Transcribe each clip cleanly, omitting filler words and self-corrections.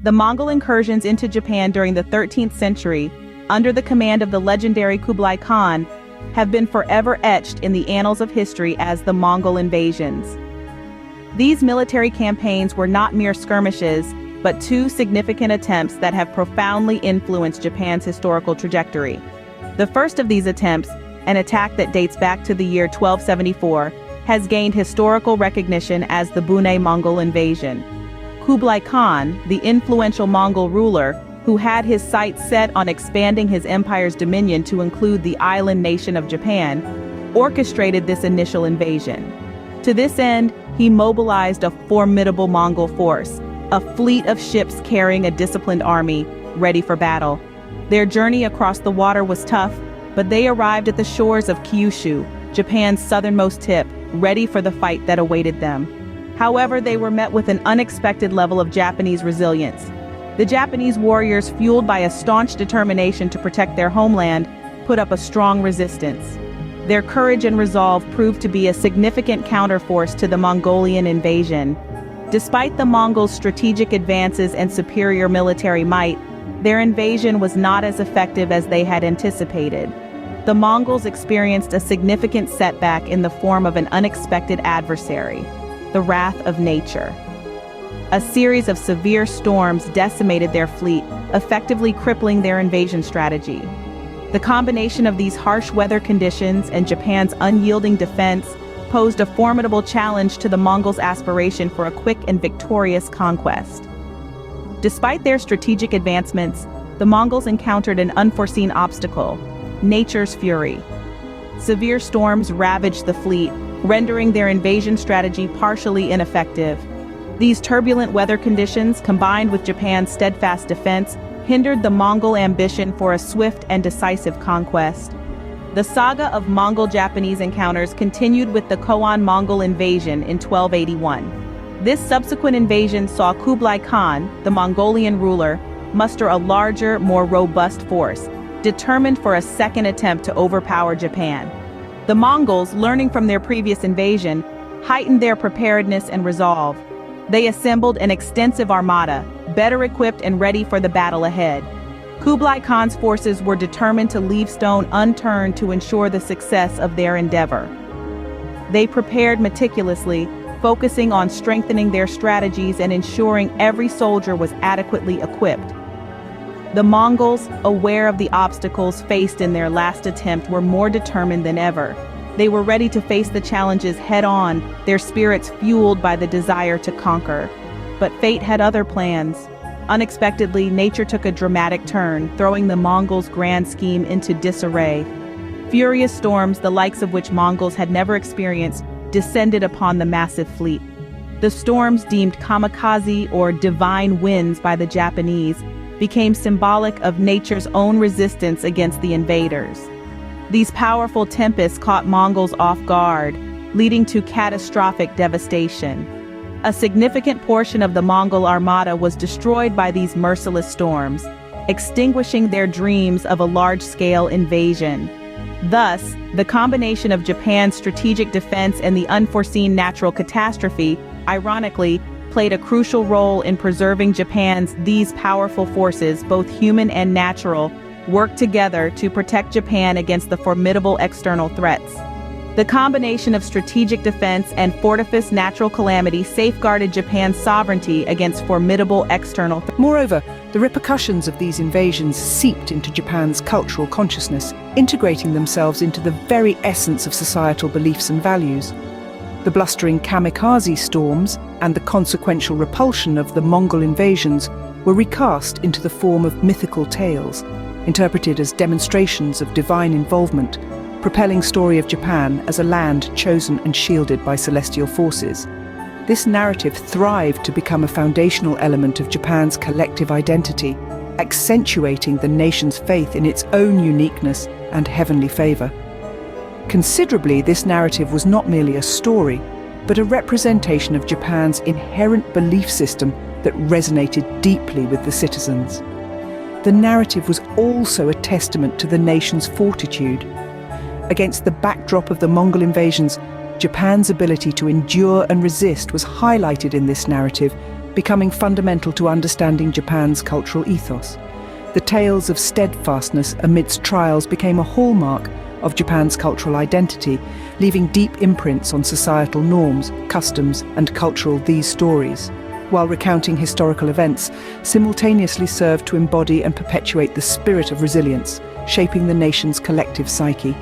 The Mongol incursions into Japan during the 13th century, under the command of the legendary Kublai Khan, have been forever etched in the annals of history as the Mongol invasions. These military campaigns were not mere skirmishes, but two significant attempts that have profoundly influenced Japan's historical trajectory. The first of these attempts, an attack that dates back to the year 1274, has gained historical recognition as the Bunei Mongol invasion. Kublai Khan, the influential Mongol ruler, who had his sights set on expanding his empire's dominion to include the island nation of Japan, orchestrated this initial invasion. To this end, he mobilized a formidable Mongol force, a fleet of ships carrying a disciplined army, ready for battle. Their journey across the water was tough, but they arrived at the shores of Kyushu, Japan's southernmost tip, ready for the fight that awaited them. However, they were met with an unexpected level of Japanese resilience. The Japanese warriors, fueled by a staunch determination to protect their homeland, put up a strong resistance. Their courage and resolve proved to be a significant counterforce to the Mongolian invasion. Despite the Mongols' strategic advances and superior military might, their invasion was not as effective as they had anticipated. The Mongols experienced a significant setback in the form of an unexpected adversary, the wrath of nature. A series of severe storms decimated their fleet, effectively crippling their invasion strategy. The combination of these harsh weather conditions and Japan's unyielding defense posed a formidable challenge to the Mongols' aspiration for a quick and victorious conquest. Despite their strategic advancements, the Mongols encountered an unforeseen obstacle: nature's fury. Severe storms ravaged the fleet, rendering their invasion strategy partially ineffective. These turbulent weather conditions, combined with Japan's steadfast defense, hindered the Mongol ambition for a swift and decisive conquest. The saga of Mongol-Japanese encounters continued with the Khoan-Mongol invasion in 1281. This subsequent invasion saw Kublai Khan, the Mongolian ruler, muster a larger, more robust force, determined for a second attempt to overpower Japan. The Mongols, learning from their previous invasion, heightened their preparedness and resolve. They assembled an extensive armada, better equipped and ready for the battle ahead. Kublai Khan's forces were determined to leave stone unturned to ensure the success of their endeavor. They prepared meticulously, focusing on strengthening their strategies and ensuring every soldier was adequately equipped. The Mongols, aware of the obstacles faced in their last attempt, were more determined than ever. They were ready to face the challenges head-on, their spirits fueled by the desire to conquer. But fate had other plans. Unexpectedly, nature took a dramatic turn, throwing the Mongols' grand scheme into disarray. Furious storms, the likes of which Mongols had never experienced, descended upon the massive fleet. The storms, deemed kamikaze or divine winds by the Japanese, became symbolic of nature's own resistance against the invaders. These powerful tempests caught Mongols off guard, leading to catastrophic devastation. A significant portion of the Mongol armada was destroyed by these merciless storms, extinguishing their dreams of a large-scale invasion. Thus, the combination of Japan's strategic defense and the unforeseen natural catastrophe, ironically, played a crucial role in preserving these powerful forces, both human and natural, worked together to protect Japan against the formidable external threats. The combination of strategic defense and fortuitous natural calamity safeguarded Japan's sovereignty against formidable external threats. Moreover, the repercussions of these invasions seeped into Japan's cultural consciousness, integrating themselves into the very essence of societal beliefs and values. The blustering kamikaze storms and the consequential repulsion of the Mongol invasions were recast into the form of mythical tales, interpreted as demonstrations of divine involvement, propelling story of Japan as a land chosen and shielded by celestial forces. This narrative thrived to become a foundational element of Japan's collective identity, accentuating the nation's faith in its own uniqueness and heavenly favor. Considerably, this narrative was not merely a story, but a representation of Japan's inherent belief system that resonated deeply with the citizens. The narrative was also a testament to the nation's fortitude. Against the backdrop of the Mongol invasions, Japan's ability to endure and resist was highlighted in this narrative, becoming fundamental to understanding Japan's cultural ethos. The tales of steadfastness amidst trials became a hallmark of Japan's cultural identity, leaving deep imprints on societal norms, customs, and cultural these stories, while recounting historical events, simultaneously served to embody and perpetuate the spirit of resilience, shaping the nation's collective psyche.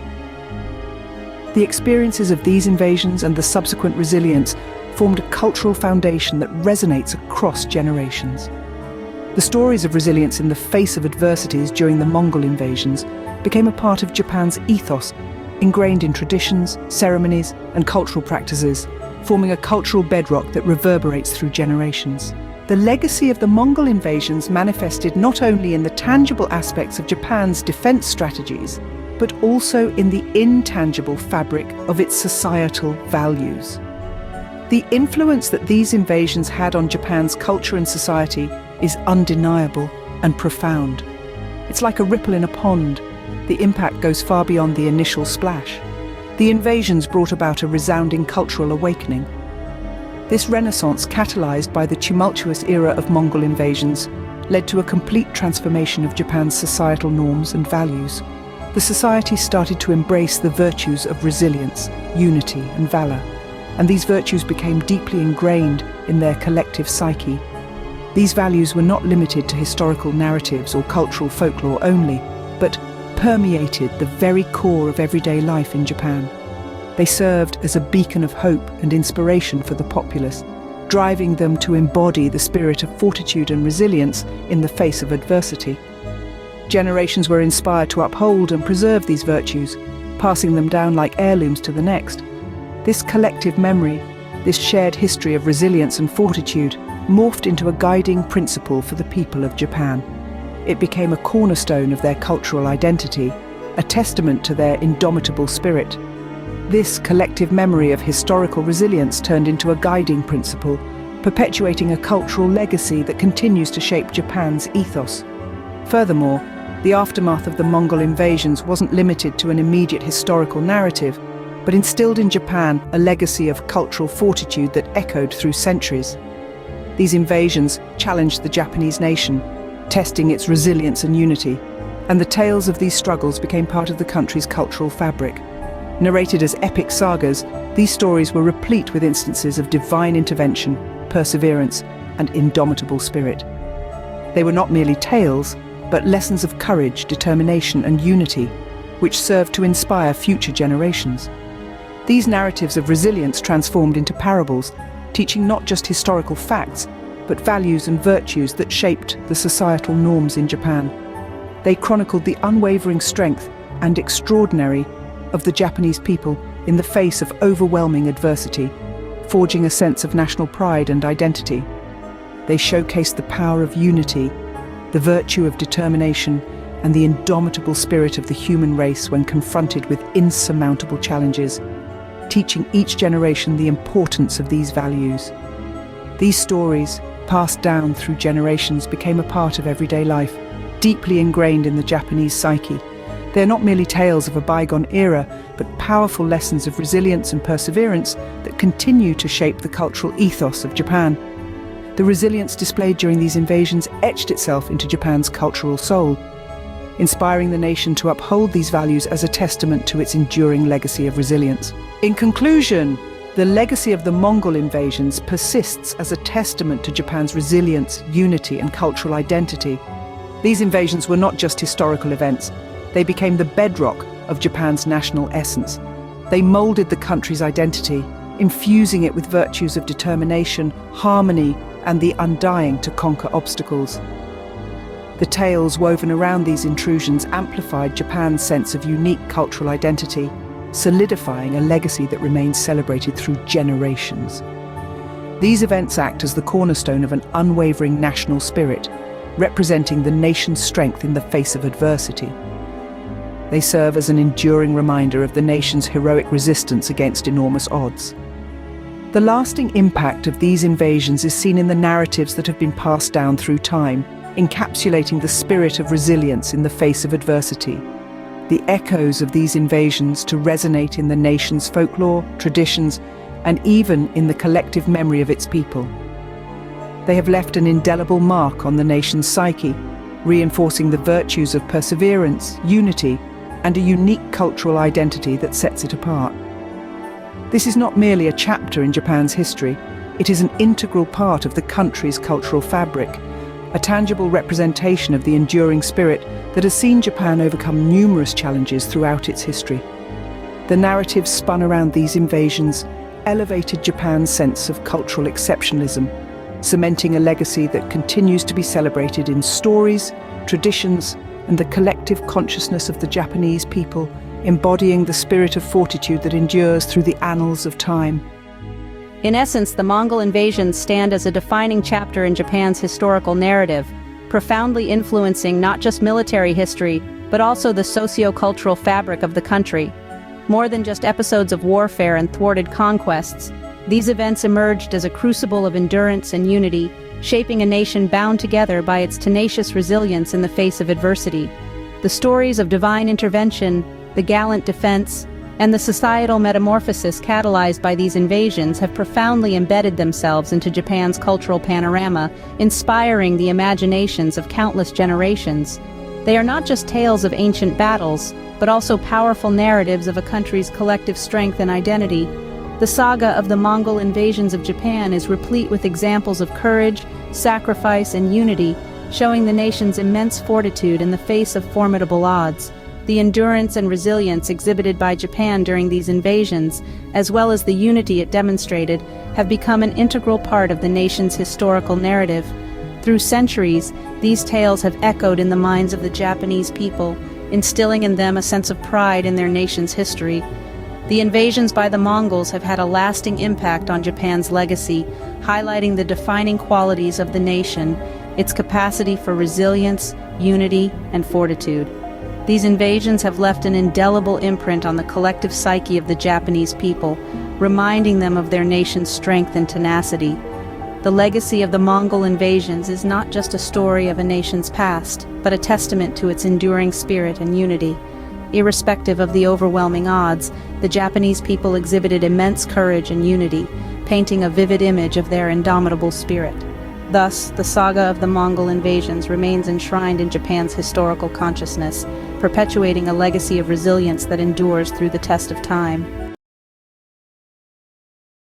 The experiences of these invasions and the subsequent resilience formed a cultural foundation that resonates across generations. The stories of resilience in the face of adversities during the Mongol invasions became a part of Japan's ethos, ingrained in traditions, ceremonies, and cultural practices, forming a cultural bedrock that reverberates through generations. The legacy of the Mongol invasions manifested not only in the tangible aspects of Japan's defense strategies, but also in the intangible fabric of its societal values. The influence that these invasions had on Japan's culture and society is undeniable and profound. It's like a ripple in a pond. The impact goes far beyond the initial splash. The invasions brought about a resounding cultural awakening. This renaissance, catalyzed by the tumultuous era of Mongol invasions, led to a complete transformation of Japan's societal norms and values. The society started to embrace the virtues of resilience, unity, and valor, and these virtues became deeply ingrained in their collective psyche. These values were not limited to historical narratives or cultural folklore only, but permeated the very core of everyday life in Japan. They served as a beacon of hope and inspiration for the populace, driving them to embody the spirit of fortitude and resilience in the face of adversity. Generations were inspired to uphold and preserve these virtues, passing them down like heirlooms to the next. This collective memory, this shared history of resilience and fortitude, morphed into a guiding principle for the people of Japan. It became a cornerstone of their cultural identity, a testament to their indomitable spirit. This collective memory of historical resilience turned into a guiding principle, perpetuating a cultural legacy that continues to shape Japan's ethos. Furthermore, the aftermath of the Mongol invasions wasn't limited to an immediate historical narrative, but instilled in Japan a legacy of cultural fortitude that echoed through centuries. These invasions challenged the Japanese nation, testing its resilience and unity, and the tales of these struggles became part of the country's cultural fabric. Narrated as epic sagas, these stories were replete with instances of divine intervention, perseverance, and indomitable spirit. They were not merely tales, but lessons of courage, determination, and unity, which served to inspire future generations. These narratives of resilience transformed into parables, teaching not just historical facts, but values and virtues that shaped the societal norms in Japan. They chronicled the unwavering strength and extraordinary of the Japanese people in the face of overwhelming adversity, forging a sense of national pride and identity. They showcased the power of unity, the virtue of determination, and the indomitable spirit of the human race when confronted with insurmountable challenges, teaching each generation the importance of these values. These stories, passed down through generations, became a part of everyday life, deeply ingrained in the Japanese psyche. They are not merely tales of a bygone era, but powerful lessons of resilience and perseverance that continue to shape the cultural ethos of Japan. The resilience displayed during these invasions etched itself into Japan's cultural soul, inspiring the nation to uphold these values as a testament to its enduring legacy of resilience. In conclusion, the legacy of the Mongol invasions persists as a testament to Japan's resilience, unity, and cultural identity. These invasions were not just historical events. They became the bedrock of Japan's national essence. They molded the country's identity, infusing it with virtues of determination, harmony, and the undying to conquer obstacles. The tales woven around these intrusions amplified Japan's sense of unique cultural identity, solidifying a legacy that remains celebrated through generations. These events act as the cornerstone of an unwavering national spirit, representing the nation's strength in the face of adversity. They serve as an enduring reminder of the nation's heroic resistance against enormous odds. The lasting impact of these invasions is seen in the narratives that have been passed down through time, encapsulating the spirit of resilience in the face of adversity. The echoes of these invasions to resonate in the nation's folklore, traditions, and even in the collective memory of its people. They have left an indelible mark on the nation's psyche, reinforcing the virtues of perseverance, unity, and a unique cultural identity that sets it apart. This is not merely a chapter in Japan's history, it is an integral part of the country's cultural fabric, a tangible representation of the enduring spirit that has seen Japan overcome numerous challenges throughout its history. The narrative spun around these invasions elevated Japan's sense of cultural exceptionalism, cementing a legacy that continues to be celebrated in stories, traditions, and the collective consciousness of the Japanese people, embodying the spirit of fortitude that endures through the annals of time. In essence, the Mongol invasions stand as a defining chapter in Japan's historical narrative, profoundly influencing not just military history, but also the socio-cultural fabric of the country. More than just episodes of warfare and thwarted conquests, these events emerged as a crucible of endurance and unity, shaping a nation bound together by its tenacious resilience in the face of adversity. The stories of divine intervention, the gallant defense, and the societal metamorphosis catalyzed by these invasions have profoundly embedded themselves into Japan's cultural panorama, inspiring the imaginations of countless generations. They are not just tales of ancient battles, but also powerful narratives of a country's collective strength and identity. The saga of the Mongol invasions of Japan is replete with examples of courage, sacrifice, and unity, showing the nation's immense fortitude in the face of formidable odds. The endurance and resilience exhibited by Japan during these invasions, as well as the unity it demonstrated, have become an integral part of the nation's historical narrative. Through centuries, these tales have echoed in the minds of the Japanese people, instilling in them a sense of pride in their nation's history. The invasions by the Mongols have had a lasting impact on Japan's legacy, highlighting the defining qualities of the nation, its capacity for resilience, unity, and fortitude. These invasions have left an indelible imprint on the collective psyche of the Japanese people, reminding them of their nation's strength and tenacity. The legacy of the Mongol invasions is not just a story of a nation's past, but a testament to its enduring spirit and unity. Irrespective of the overwhelming odds, the Japanese people exhibited immense courage and unity, painting a vivid image of their indomitable spirit. Thus, the saga of the Mongol invasions remains enshrined in Japan's historical consciousness, perpetuating a legacy of resilience that endures through the test of time.